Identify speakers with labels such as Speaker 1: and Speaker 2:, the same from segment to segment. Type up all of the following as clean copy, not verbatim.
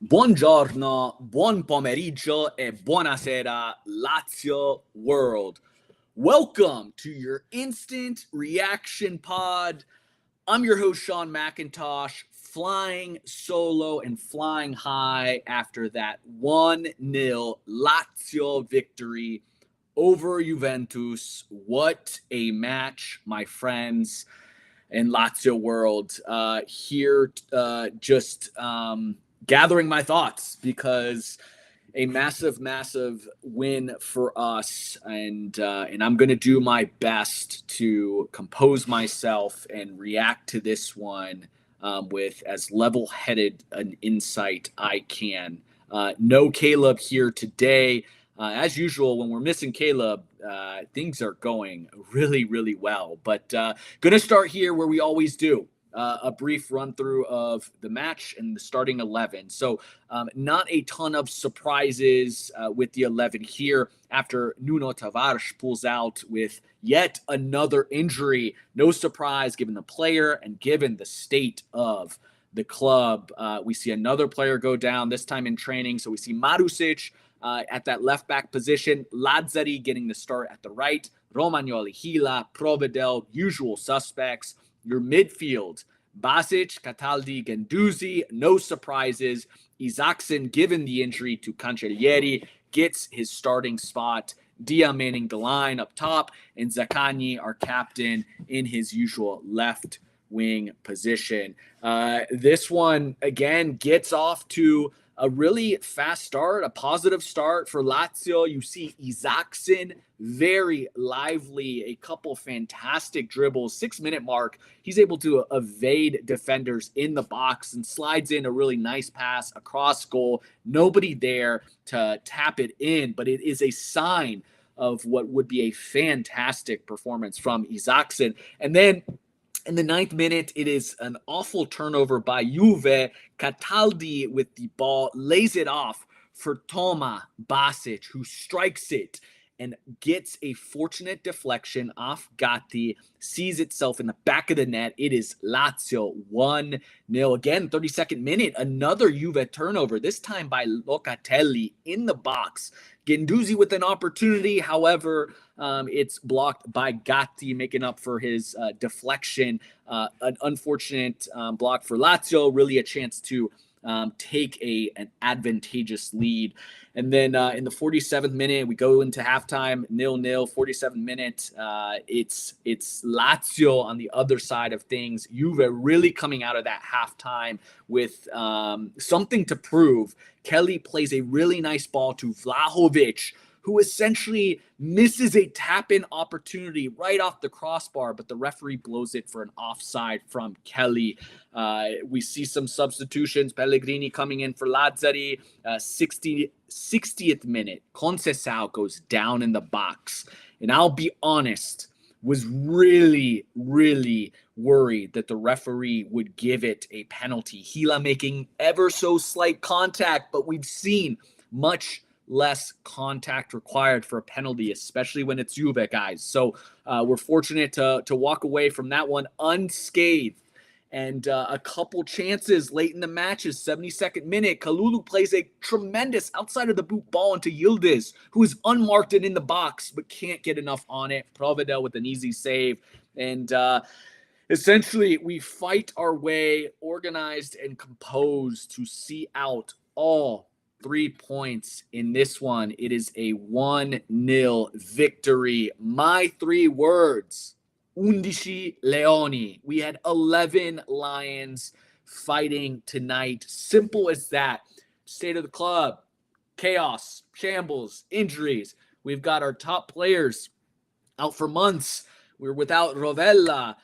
Speaker 1: Buongiorno, buon pomeriggio, e buonasera, Lazio world. Welcome to your instant reaction pod. I'm your host, Shawn McIntosh, flying solo and flying high after that 1-0 Lazio victory over Juventus. What a match, my friends in Lazio world. Gathering my thoughts because a massive win for us, and I'm going to do my best to compose myself and react to this one with as level-headed an insight I can. No Caleb here today. As usual, when we're missing Caleb, things are going really well. But going to start here where we always do. A brief run through of the match and the starting 11. So not a ton of surprises with the 11 here after Nuno Tavares pulls out with yet another injury. No surprise given the player and given the state of the club. We see another player go down, this time in training. So we see Marusic at that left back position, Lazzari getting the start at the right, Romagnoli, Gila, Provedel, usual suspects. Your midfield, Basic, Cataldi, Guendouzi, no surprises. Isaacson, given the injury to Cancellieri, gets his starting spot. Dia manning the line up top, and Zaccagni, our captain, in his usual left wing position. This one, again, gets off to a really fast start, a positive start for Lazio. You see Isaacson, very lively, a couple fantastic dribbles. 6-minute mark, he's able to evade defenders in the box and slides in a really nice pass across goal. Nobody there to tap it in, but it is a sign of what would be a fantastic performance from Isaacson. And then in the 9th minute, it is an awful turnover by Juve. Cataldi with the ball lays it off for Toma Basic, who strikes it and gets a fortunate deflection off Gatti, sees itself in the back of the net. It is Lazio 1-0. Again, 32nd minute, another Juve turnover, this time by Locatelli in the box. Guendouzi with an opportunity, however, it's blocked by Gatti, making up for his deflection. An unfortunate block for Lazio, really a chance to take an advantageous lead. And then in the 47th minute, we go into halftime, 0-0, 47th minute. It's Lazio on the other side of things. Juve really coming out of that halftime with something to prove. Kelly plays a really nice ball to Vlahovic, who essentially misses a tap-in opportunity right off the crossbar, but the referee blows it for an offside from Kelly. We see some substitutions. Pellegrini coming in for Lazzari. 60th minute, Conceição goes down in the box. And I'll be honest, was really worried that the referee would give it a penalty. Gila making ever so slight contact, but we've seen much less contact required for a penalty, especially when it's Juve, guys. So we're fortunate to walk away from that one unscathed. And a couple chances late in the match's 72nd minute, Kalulu plays a tremendous outside of the boot ball into Yildiz, who is unmarked and in the box, but can't get enough on it. Provedel with an easy save. And essentially, we fight our way, organized and composed, to see out all 3 points in this one. It is a 1-0 victory. My 3 words: Undici Leoni. We had 11 Lions fighting tonight. Simple as that. State of the club: chaos, shambles, injuries. We've got our top players out for months. We're without Rovella.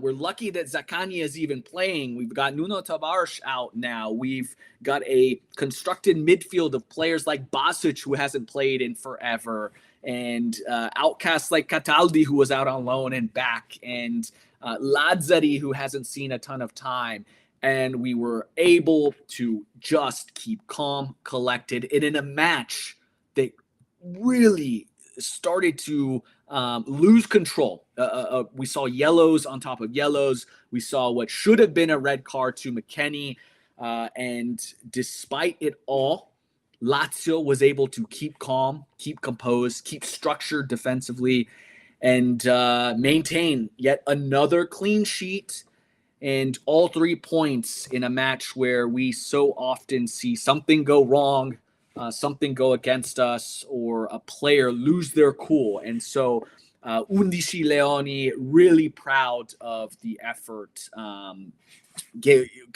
Speaker 1: We're lucky that Zaccagni is even playing. We've got Nuno Tavares out now. We've got a constructed midfield of players like Basic, who hasn't played in forever, and outcasts like Cataldi, who was out on loan and back, and Lazzari, who hasn't seen a ton of time. And we were able to just keep calm, collected, and in a match that really started to lose control. We saw yellows on top of yellows. We saw what should have been a red card to McKennie. And despite it all, Lazio was able to keep calm, keep composed, keep structured defensively, and maintain yet another clean sheet and all 3 points in a match where we so often see something go wrong, something go against us, or a player lose their cool. And so, Undici Leoni, really proud of the effort. Kind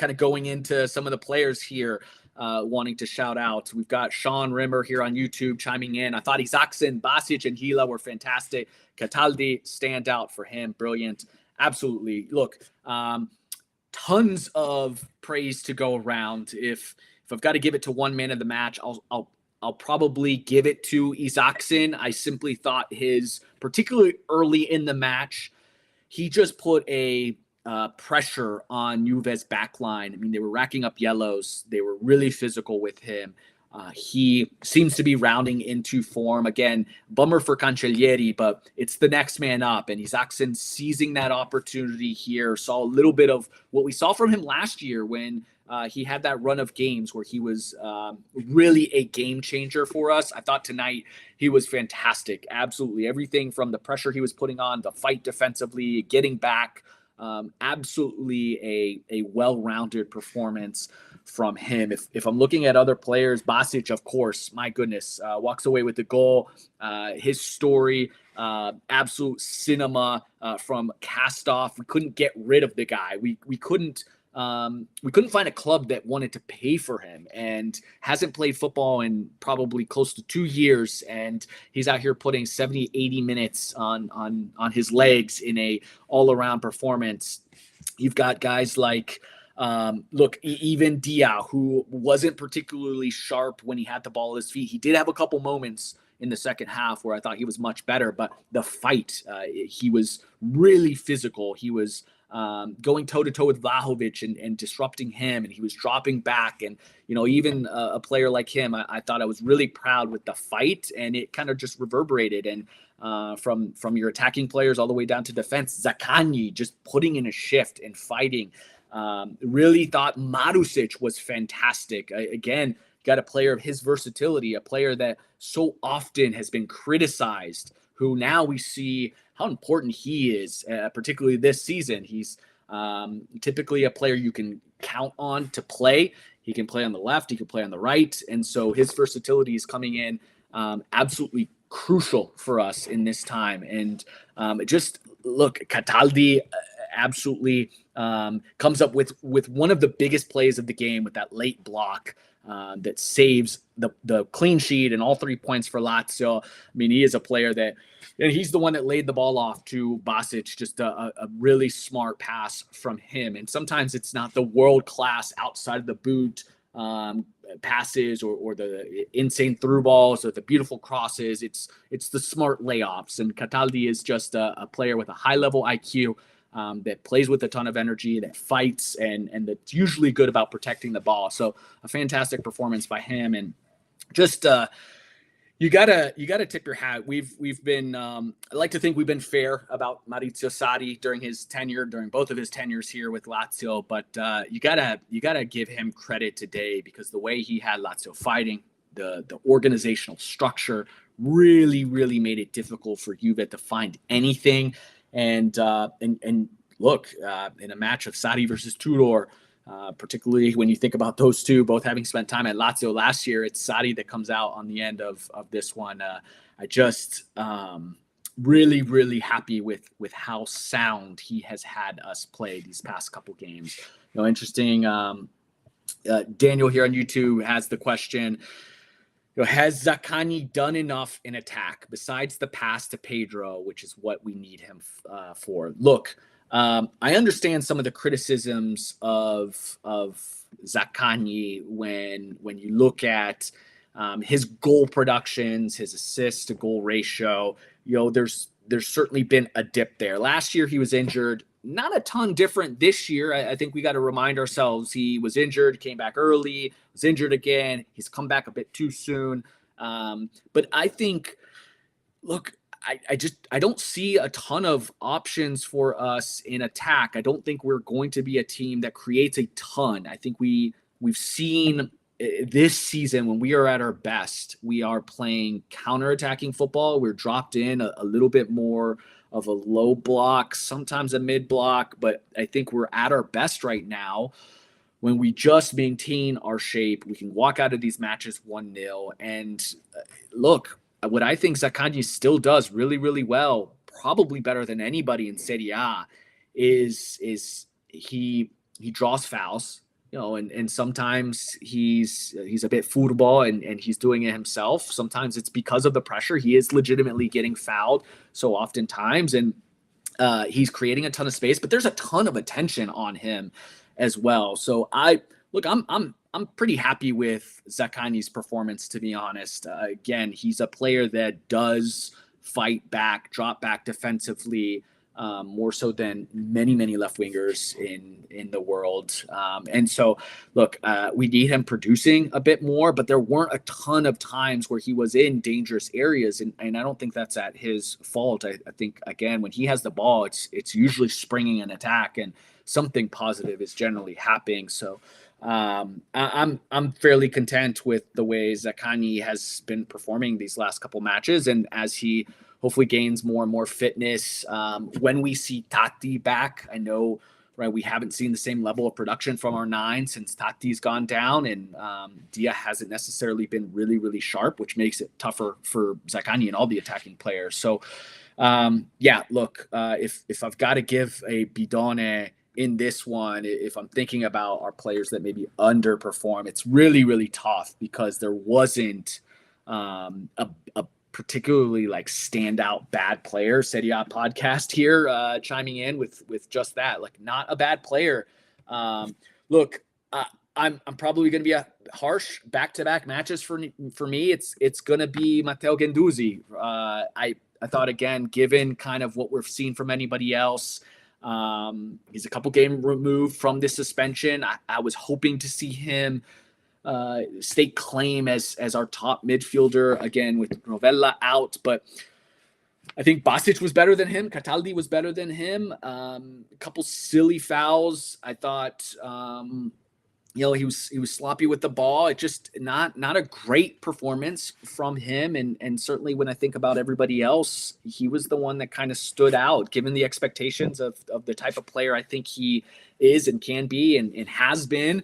Speaker 1: of going into some of the players here, wanting to shout out. We've got Shawn Rimmer here on YouTube chiming in. I thought Isaacson, Basic, and Gila were fantastic. Cataldi, stand out for him. Brilliant. Absolutely. Look, tons of praise to go around. If I've got to give it to one man of the match, I'll probably give it to Isaacson. I simply thought particularly early in the match, he just put a pressure on Juve's backline. I mean, they were racking up yellows. They were really physical with him. He seems to be rounding into form. Again, bummer for Cancellieri, but it's the next man up. And Isaacson seizing that opportunity here. Saw a little bit of what we saw from him last year when he had that run of games where he was really a game changer for us. I thought tonight he was fantastic. Absolutely. Everything from the pressure he was putting on, the fight defensively, getting back. Absolutely a well-rounded performance from him. If I'm looking at other players, Basic, of course, my goodness, walks away with the goal. His story, absolute cinema from cast off. We couldn't get rid of the guy. We couldn't find a club that wanted to pay for him, and hasn't played football in probably close to 2 years. And he's out here putting 70, 80 minutes on his legs in a all around performance. You've got guys like, even Dia, who wasn't particularly sharp when he had the ball at his feet. He did have a couple moments in the second half where I thought he was much better, but the fight, he was really physical. He was going toe-to-toe with Vlahovic and disrupting him, and he was dropping back. And, even a player like him, I thought I was really proud with the fight, and it kind of just reverberated. And from your attacking players all the way down to defense, Zaccagni just putting in a shift and fighting. Really thought Marusic was fantastic. Again, got a player of his versatility, a player that so often has been criticized, who now we see how important he is, particularly this season. He's typically a player you can count on to play. He can play on the left, he can play on the right. And so his versatility is coming in absolutely crucial for us in this time. And just look, Cataldi absolutely comes up with one of the biggest plays of the game with that late block that saves the clean sheet and all 3 points for Lazio. I mean, he is a player that, and he's the one that laid the ball off to Basic, just a really smart pass from him. And sometimes it's not the world-class outside of the boot passes or the insane through balls or the beautiful crosses. It's the smart layoffs. And Cataldi is just a player with a high-level IQ that plays with a ton of energy, that fights, and that's usually good about protecting the ball. So a fantastic performance by him. And just you gotta tip your hat. We've been I like to think we've been fair about Maurizio Sarri during both of his tenures here with Lazio, but you gotta give him credit today, because the way he had Lazio fighting, the organizational structure really made it difficult for Juve to find anything. And look, in a match of Sarri versus Tudor, particularly when you think about those two both having spent time at Lazio last year, it's Sarri that comes out on the end of this one. I just really happy with how sound he has had us play these past couple games. Interesting. Daniel here on YouTube has the question. Has Zaccagni done enough in attack besides the pass to Pedro, which is what we need him for? Look, I understand some of the criticisms of Zaccagni when you look at his goal productions, his assists to goal ratio. There's certainly been a dip there. Last year he was injured. Not a ton different this year. I think we got to remind ourselves he was injured, came back early, was injured again. He's come back a bit too soon. But I think, look, I don't see a ton of options for us in attack. I don't think we're going to be a team that creates a ton. I think we we've seen this season when we are at our best, we are playing counterattacking football. We're dropped in a little bit more of a low block, sometimes a mid block, but I think we're at our best right now when we just maintain our shape. We can walk out of these matches 1-0. And look, what I think Zaccagni still does really, really well, probably better than anybody in Serie A, is he draws fouls. And sometimes he's a bit football and he's doing it himself. Sometimes it's because of the pressure. He is legitimately getting fouled so oftentimes, and he's creating a ton of space, but there's a ton of attention on him as well. So I'm pretty happy with Zaccagni's performance, to be honest. Again, he's a player that does fight back, drop back defensively, more so than many left wingers in the world. And so, look, we need him producing a bit more, but there weren't a ton of times where he was in dangerous areas, and I don't think that's at his fault. I think, again, when he has the ball, it's usually springing an attack, and something positive is generally happening. So I'm fairly content with the way Zaccagni has been performing these last couple matches, and as he hopefully gains more and more fitness. When we see Tati back, I know, right, we haven't seen the same level of production from our 9 since Tati's gone down, and Dia hasn't necessarily been really, really sharp, which makes it tougher for Zaccagni and all the attacking players. So, look, if I've got to give a bidone in this one, if I'm thinking about our players that maybe underperform, it's really, really tough because there wasn't a particularly like standout bad player. Serie A podcast here chiming in with just that, like not a bad player. Look, I'm probably going to be a harsh back-to-back matches for me. It's going to be Matteo Guendouzi. I thought, again, given kind of what we've seen from anybody else, he's a couple game removed from this suspension. I was hoping to see him stake claim as our top midfielder, again with Rovella out, but I think Basic was better than him. Cataldi was better than him. A couple silly fouls. I thought he was sloppy with the ball. It just not a great performance from him, and certainly when I think about everybody else, he was the one that kind of stood out given the expectations of the type of player I think he is and can be and has been.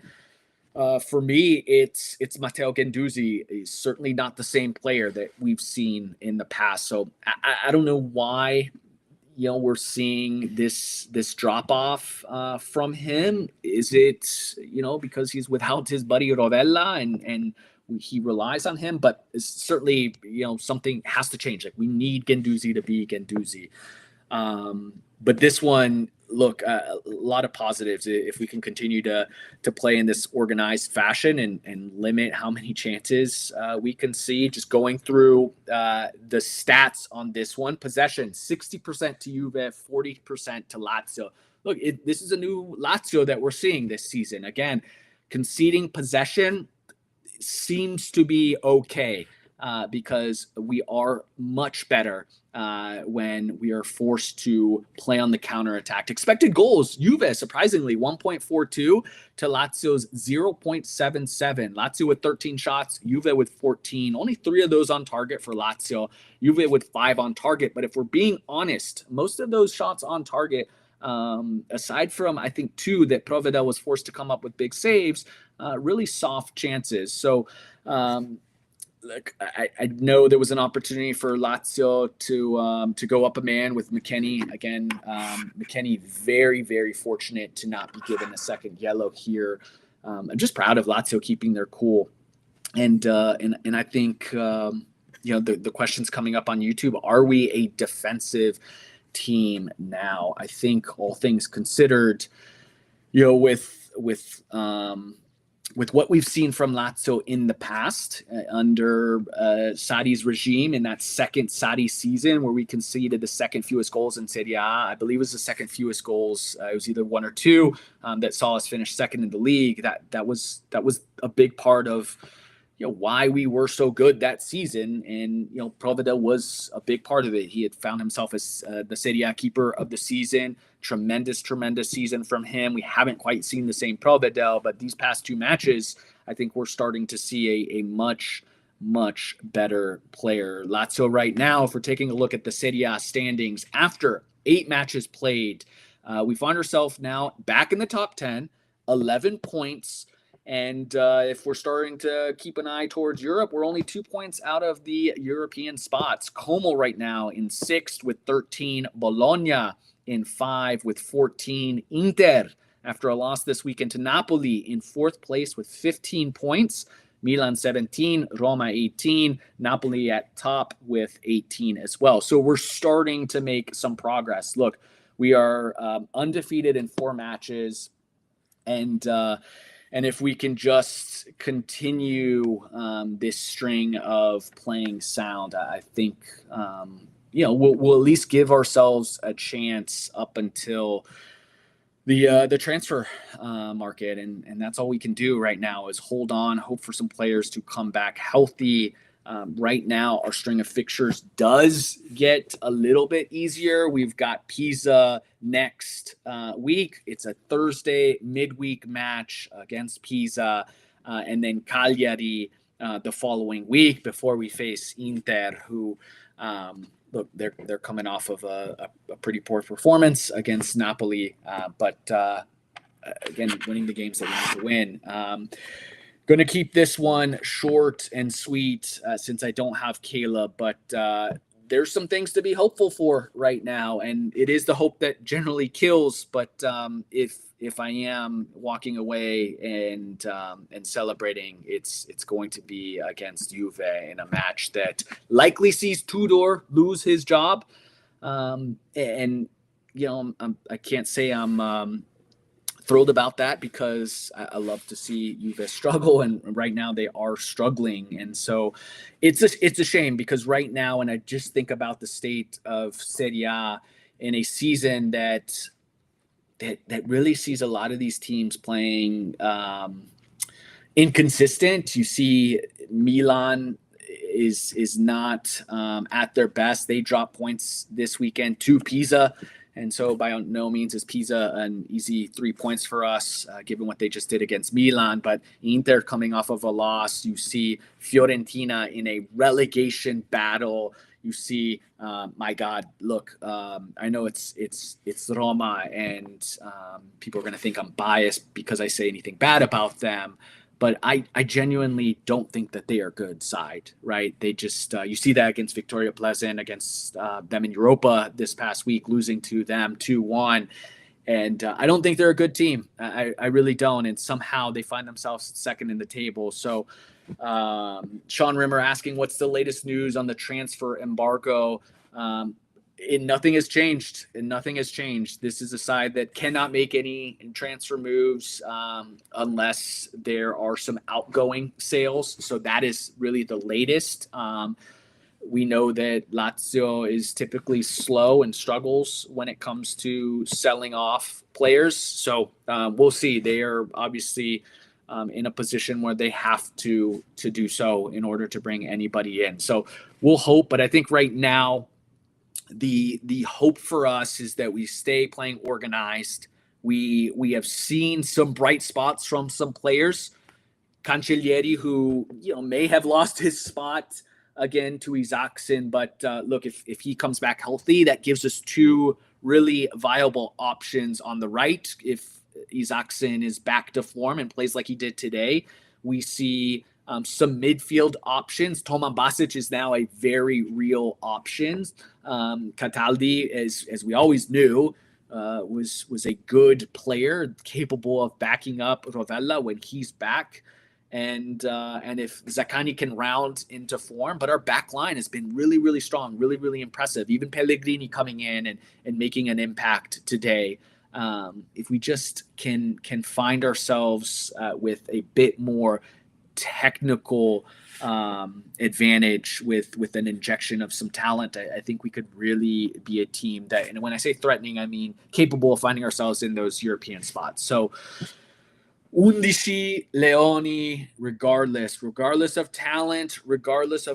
Speaker 1: For me, it's Matteo Guendouzi. He's certainly not the same player that we've seen in the past. So I don't know why, we're seeing this drop off from him. Is it, because he's without his buddy Rovella and he relies on him? But it's certainly, something has to change. Like we need Guendouzi to be Guendouzi. But this one, look, a lot of positives if we can continue to play in this organized fashion and limit how many chances we can see. Just going through the stats on this one: possession 60% to Juve, 40% to Lazio. Look, this is a new Lazio that we're seeing this season. Again, conceding possession seems to be okay because we are much better when we are forced to play on the counterattack. Expected goals, Juve, surprisingly, 1.42 to Lazio's 0.77. Lazio with 13 shots, Juve with 14. Only 3 of those on target for Lazio. Juve with 5 on target. But if we're being honest, most of those shots on target, aside from, I think, 2 that Proveda was forced to come up with big saves, really soft chances. So, look, I know there was an opportunity for Lazio to go up a man with McKennie. Again, McKennie very, very fortunate to not be given a second yellow here. I'm just proud of Lazio keeping their cool. And I think, the questions coming up on YouTube, are we a defensive team now? I think all things considered, with what we've seen from Lazio in the past under Sarri's regime in that second Sarri season where we conceded the second fewest goals in Serie A. I believe it was the second fewest goals. It was either 1 or 2 that saw us finish second in the league. That was a big part of why we were so good that season. And, Provedel was a big part of it. He had found himself as the Serie A keeper of the season. Tremendous season from him. We haven't quite seen the same Provedel, but these past 2 matches, I think we're starting to see a much better player. Lazio right now, if we're taking a look at the Serie A standings, after 8 matches played, we find ourselves now back in the top 10, 11 points. And if we're starting to keep an eye towards Europe, we're only 2 points out of the European spots. Como right now in 6th with 13. Bologna in 5 with 14. Inter, after a loss this weekend to Napoli, in 4th place with 15 points. Milan 17, Roma 18, Napoli at top with 18 as well. So we're starting to make some progress. Look, we are undefeated in 4 matches. And if we can just continue this string of playing sound, I think we'll at least give ourselves a chance up until the transfer market, and that's all we can do right now is hold on, hope for some players to come back healthy. Right now, our string of fixtures does get a little bit easier. We've got Pisa next week. It's a Thursday midweek match against Pisa, and then Cagliari the following week before we face Inter, who look, they're coming off of a pretty poor performance against Napoli, but again, winning the games that we need to win. Going to keep this one short and sweet since I don't have Caleb, but there's some things to be hopeful for right now, and it is the hope that generally kills. But if I am walking away and celebrating, it's going to be against Juve in a match that likely sees Tudor lose his job, and I can't say I'm thrilled about that because I love to see Juve struggle, and right now they are struggling, and so it's a shame because right now, and I just think about the state of Serie A in a season that really sees a lot of these teams playing inconsistent. You see Milan is not at their best. They drop points this weekend to Pisa. And so by no means is Pisa an easy 3 points for us, given what they just did against Milan. But Inter coming off of a loss. You see Fiorentina in a relegation battle. You see, my God, look, I know it's Roma, and people are going to think I'm biased because I say anything bad about them. But I genuinely don't think that they are a good side, right? They just, you see that against Victoria Pleasant, against them in Europa this past week, losing to them 2-1. And I don't think they're a good team. I really don't. And somehow they find themselves second in the table. So Shawn Rimmer asking, what's the latest news on the transfer embargo? Nothing has changed. This is a side that cannot make any transfer moves unless there are some outgoing sales. So that is really the latest. We know that Lazio is typically slow and struggles when it comes to selling off players. So we'll see. They are obviously in a position where they have to do so in order to bring anybody in. So we'll hope. But I think right now, the hope for us is that we stay playing organized. We have seen some bright spots from some players. Cancellieri, who may have lost his spot again to Isaacson, but look, if he comes back healthy, that gives us 2 really viable options on the right. If Isaacson is back to form and plays like he did today, we see some midfield options. Toman Basic is now a very real option. Cataldi, as we always knew, was a good player, capable of backing up Rovella when he's back. And if Zaccagni can round into form, but our back line has been really, really strong, really, really impressive. Even Pellegrini coming in and making an impact today. If we just can find ourselves with a bit more technical advantage with an injection of some talent, I think we could really be a team that, and when I say threatening, I mean capable of finding ourselves in those European spots. So Undici Leoni, regardless of talent, regardless of